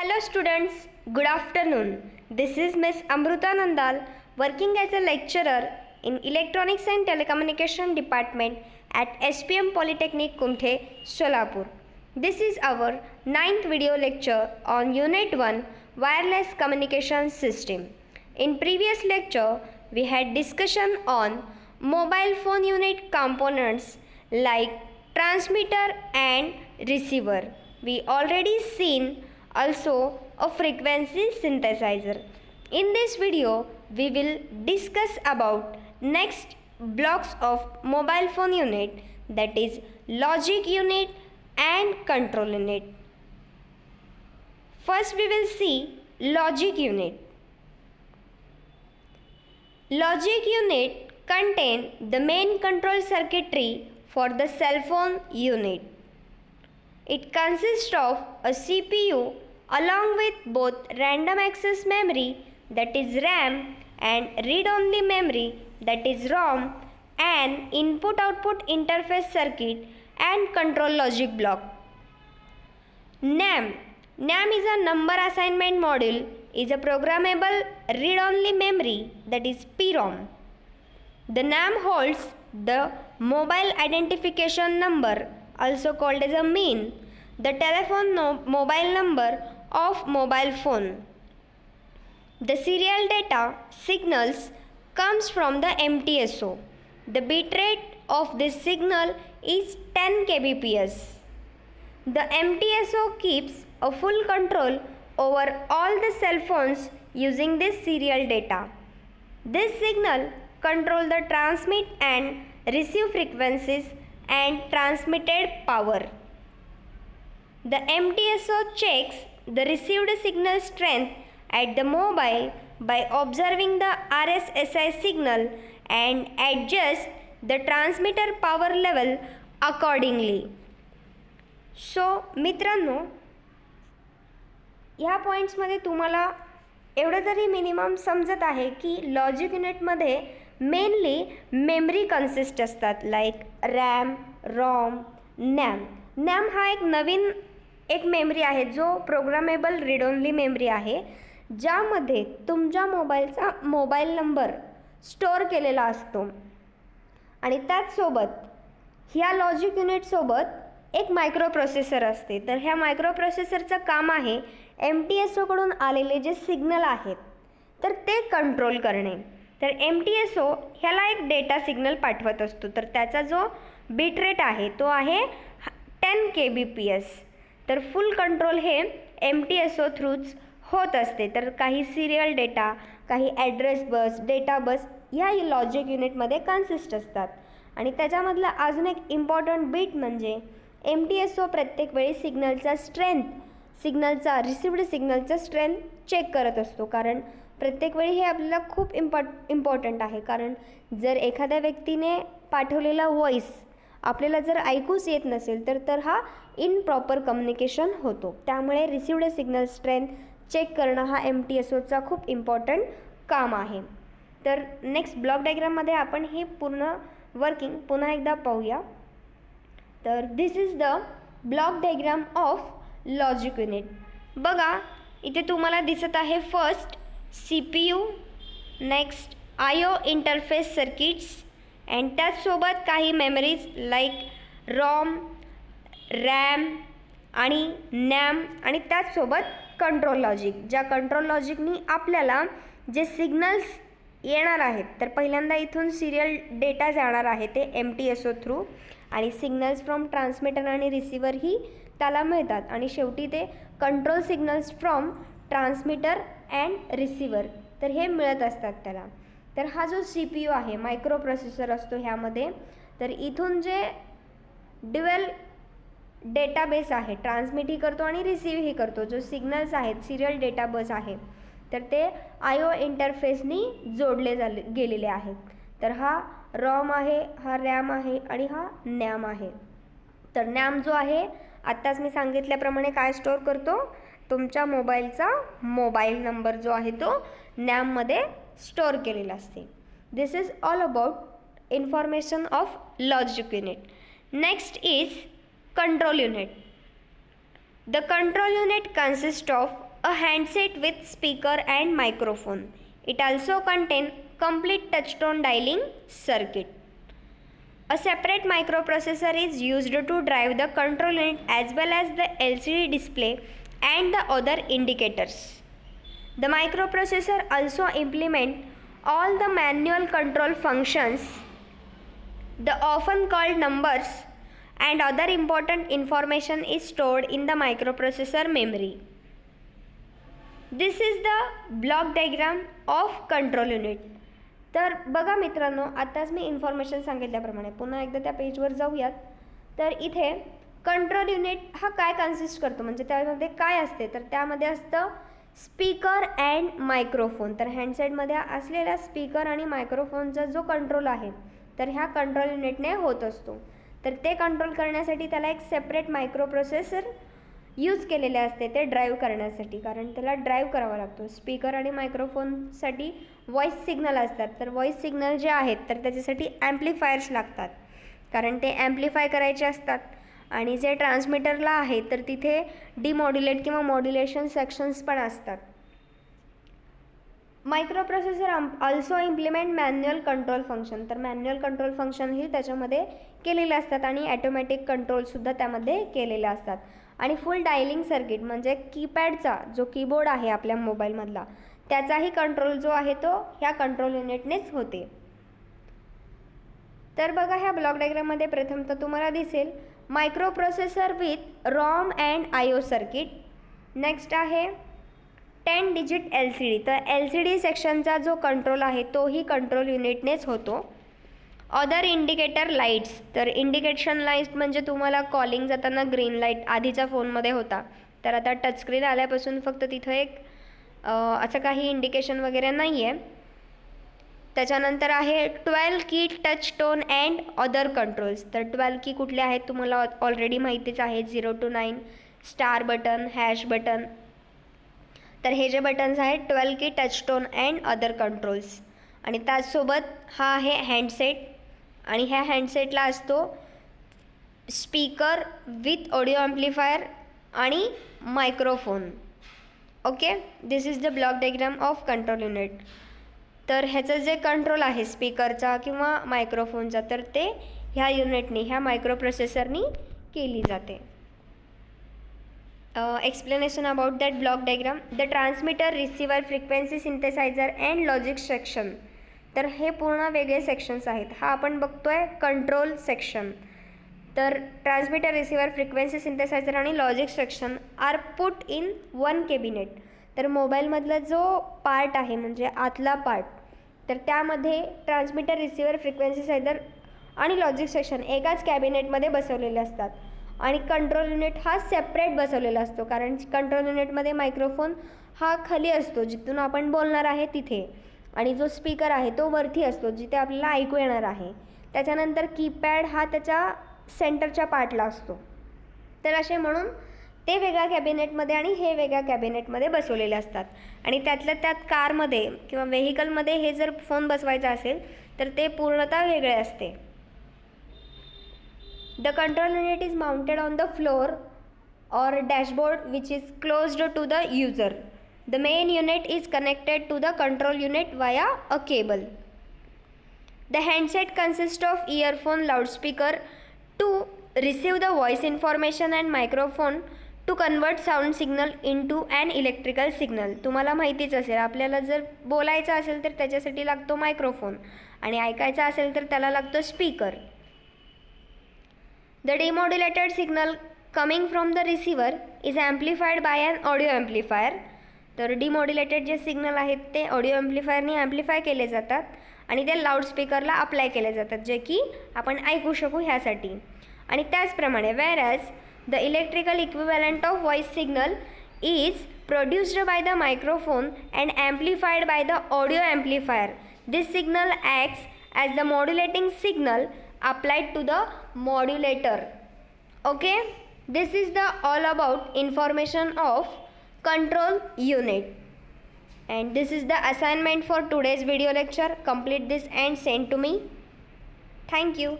Hello students, good afternoon. This is Miss Amruta Nandal working as a lecturer in Electronics and Telecommunication Department at SPM Polytechnic Kumthe, Solapur. This is our 9th video lecture on Unit 1 Wireless Communication System. In previous lecture, we had discussion on mobile phone unit components like transmitter and receiver. We already seen also a frequency synthesizer. In this video, we will discuss about next blocks of mobile phone unit, that is logic unit and control unit. First we will see logic unit. Logic unit contain the main control circuitry for the cell phone unit. It consists of a CPU along with both random access memory, that is RAM, and read-only memory, that is ROM, and input-output interface circuit and control logic block. NAM is a number assignment module, is a programmable read-only memory, that is PROM. The NAM holds the mobile identification number, also called as a MIN, the telephone mobile number of mobile phone. The serial data signals comes from the MTSO. The bit rate of this signal is 10 kbps. The MTSO keeps a full control over all the cell phones using this serial data. This signal controls the transmit and receive frequencies and transmitted power. The MTSO checks the received signal strength at the mobile by observing the RSSI signal and adjusts the transmitter power level accordingly. So मित्रांनो, ह्या पॉईंट्समध्ये तुम्हाला एवढं तरी minimum समजत आहे की logic युनिटमध्ये mainly memory consist असतात, लाईक रॅम, रॉम, नॅम हा एक नवीन मेमरी आहे जो प्रोग्रामेबल रीड ओनली मेमरी आहे, ज्यामध्ये तुमच्या मोबाईलचा मोबाईल नंबर स्टोअर केलेला असतो. आणि त्याचसोबत ह्या लॉजिक युनिटसोबत एक मायक्रो प्रोसेसर असते. तर ह्या मायक्रो प्रोसेसरचं काम आहे MTSOकडून आलेले जे सिग्नल आहेत तर ते कंट्रोल करणे. तर MTSO ह्याला एक डेटा सिग्नल पाठवत असतो, तर त्याचा जो बिट रेट आहे तो आहे 10 kbps. तर फुल कंट्रोल हे MTSO थ्रूच होत असते. तर काही सिरियल डेटा, काही ॲड्रेस बस, डेटा बस ह्या लॉजिक युनिटमध्ये कन्सिस्ट असतात. आणि त्याच्यामधला अजून एक इम्पॉर्टंट बिट म्हणजे MTSO प्रत्येक वेळी रिसिव्ड सिग्नलचा स्ट्रेंथ चेक करत असतो. कारण प्रत्येक वेळी हे आपल्याला खूप इम्पॉर्टंट आहे. कारण जर एखाद्या व्यक्तीने पाठवलेला व्हॉईस आपल्याला जर ऐकूच येत नसेल तर हा इनप्रॉपर कम्युनिकेशन होतो. त्यामुळे रिसिव्ड सिग्नल स्ट्रेंथ चेक करणं हा MTSOचा खूप इम्पॉर्टंट काम आहे. तर नेक्स्ट ब्लॉक डायग्राममध्ये आपण हे पूर्ण वर्किंग पुन्हा एकदा पाहूया. तर this is the block diagram of logic unit. बघा इथे तुम्हाला दिसत आहे first CPU, next IO interface circuits and त्याचसोबत काही मेमरीज लाईक रॉम, रॅम आणि नॅम आणि त्याचसोबत कंट्रोल लॉजिक, ज्या कंट्रोल लॉजिकनी आपल्याला जे सिग्नल्स येणार आहेत तर पहिल्यांदा इथून सिरियल डेटा जाणार आहे ते MTSO थ्रू आणि सिग्नल्स फ्रॉम ट्रान्समिटर आणि रिसिव्हर ही त्याला मिळतात आणि शेवटी ते control signals from transmitter and receiver तर हे मिळत असतात त्याला. तर हा जो CPU आहे मायक्रो प्रोसेसर असतो ह्यामध्ये, तर इथून जे ड्युअल डेटाबेस आहे ट्रान्समिटही करतो आणि रिसीव्हही करतो, जो सिग्नल्स आहेत सिरियल डेटा बस आहे तर ते IO इंटरफेसनी जोडले गेलेले आहेत. तर हा रॉम आहे, हा रॅम आहे आणि हा नॅम आहे. तर नॅम जो आहे आत्ताच मी सांगितल्याप्रमाणे काय स्टोअर करतो, तुमच्या मोबाईलचा मोबाईल नंबर जो आहे तो नॅममध्ये स्टोअर केलेला असते. This is all about information of logic unit. Next is control unit. The control unit consists of a handset with speaker and microphone. It also contains complete touch-tone dialing circuit. A separate microprocessor is used to drive the control unit as well as the LCD display and the other indicators. The microprocessor also implements all the manual control functions, the often called numbers, and other important information is stored in the microprocessor memory. This is the block diagram of control unit. तर बघा मित्रांनो, आताच मी information सांगितल्याप्रमाणे पुन्हा एकदा त्या पेजवर जाऊयात. तर इथे कंट्रोल युनिट हा काय कन्सिस्ट करतो, म्हणजे त्यामध्ये काय असते, तर त्यामध्ये असतं स्पीकर अँड मायक्रोफोन. तर हँडसेटमध्ये असलेल्या स्पीकर आणि मायक्रोफोनचा जो कंट्रोल आहे तर ह्या कंट्रोल युनिटने होत असतो. तर ते कंट्रोल करण्यासाठी त्याला एक सेपरेट मायक्रोप्रोसेसर यूज केलेले असते ते ड्राईव्ह करण्यासाठी, कारण त्याला ड्राईव्ह करावा लागतो. स्पीकर आणि मायक्रोफोनसाठी व्हॉईस सिग्नल असतात, तर व्हॉईस सिग्नल जे आहेत तर त्याच्यासाठी ॲम्प्लिफायर्स लागतात, कारण ते ॲम्प्लिफाय करायचे असतात. आणि जे ट्रान्समीटरला आहे तर तिथे डिमॉड्युलेट किंवा मॉड्युलेशन सेक्शन्स पण असतात. Microprocessor also implement manual control function. तर मॅन्युअल कंट्रोल फंक्शन ही त्याच्यामध्ये केलेले असतात आणि ॲटोमॅटिक कंट्रोलसुद्धा त्यामध्ये केलेले असतात. आणि फुल डायलिंग सर्किट म्हणजे कीपॅडचा जो कीबोर्ड आहे आपल्या मोबाईलमधला त्याचाही कंट्रोल जो आहे तो ह्या कंट्रोल युनिटनेच होते. तर बघा, ह्या ब्लॉक डायग्राममध्ये प्रथम तर तुम्हाला दिसेल microprocessor with ROM and I O circuit. Next आहे 10 डिजिट LCD. तर LCD सेक्शनचा जो कंट्रोल आहे तोही कंट्रोल युनिटनेच होतो. Other indicator lights. तर इंडिकेशन लाईट म्हणजे तुम्हाला कॉलिंग जाताना ग्रीन लाईट आधीच्या फोनमध्ये होता, तर आता टचस्क्रीन आल्यापासून फक्त तिथं एक असं काही इंडिकेशन वगैरे नाही आहे. त्याच्यानंतर आहे 12 की touch tone and other controls. तर 12 की कुठले आहेत तुम्हाला ऑलरेडी माहितीच आहे, 0 to 9, star button, hash button. तर हे जे बटन्स आहेत 12 की touch tone and other controls. आणि त्याचसोबत हा आहे हँडसेट, आणि ह्या हँडसेटला असतो स्पीकर विथ ऑडिओ ॲम्प्लिफायर आणि microphone. Okay, this is the block diagram of control unit. तर ह्याचं जे कंट्रोल आहे स्पीकरचा किंवा मायक्रोफोनचा तर ते ह्या युनिटनी, ह्या मायक्रोप्रोसेसरनी केली जाते. Explanation about that block diagram. The transmitter, receiver, frequency synthesizer and logic section. तर हे पूर्ण वेगळे सेक्शन्स आहेत. हा आपण बघतोय कंट्रोल सेक्शन. तर ट्रान्समीटर, रिसिव्हर, फ्रिक्वेन्सी सिंथेसायझर आणि logic section are put in one cabinet. तर मोबाईलमधला जो पार्ट आहे म्हणजे आतला पार्ट, तर त्यामध्ये ट्रान्समीटर, रिसिव्हर, फ्रिक्वेन्सी सायझर आणि लॉजिक सेक्शन एकाच कॅबिनेटमध्ये बसवलेले असतात. आणि कंट्रोल युनिट हा सेपरेट बसवलेला असतो, कारण कंट्रोल युनिटमध्ये मायक्रोफोन हा खाली असतो जिथून आपण बोलणार आहे तिथे, आणि जो स्पीकर आहे तो वरती असतो जिथे आपल्याला ऐकू येणार आहे. त्याच्यानंतर कीपॅड हा त्याच्या सेंटरच्या पार्टला असतो. तर असे म्हणून ते वेगळ्या कॅबिनेटमध्ये आणि हे वेगळ्या कॅबिनेटमध्ये बसवलेले असतात. आणि त्यातल्या त्यात कारमध्ये किंवा व्हेकलमध्ये हे जर फोन बसवायचा असेल तर ते पूर्णतः वेगळे असते. The control unit is mounted on the floor or dashboard which is closed to the user. The main unit is connected to the control unit via a cable. The handset consists of earphone, loudspeaker to receive the voice information and microphone to convert sound signal into an electrical signal. तुम्हाला माहितीच असेल, आपल्याला जर बोलायचं असेल तर त्याच्यासाठी लागतो मायक्रोफोन आणि ऐकायचं असेल तर त्याला लागतो speaker. The demodulated signal coming from the receiver is amplified by an audio amplifier. तर डिमॉड्युलेटेड जे सिग्नल आहेत ते ऑडिओ ॲम्प्लिफायरनी ॲम्प्लिफाय केले जातात आणि ते लाऊडस्पीकरला अप्लाय केले जातात, जे की आपण ऐकू शकू ह्यासाठी. आणि त्याचप्रमाणे whereas the electrical equivalent of voice signal is produced by the microphone and amplified by the audio amplifier. This signal acts as the modulating signal applied to the modulator. Okay, this is the all about information of control unit, and this is the assignment for today's video lecture. Complete this and send to me. Thank you.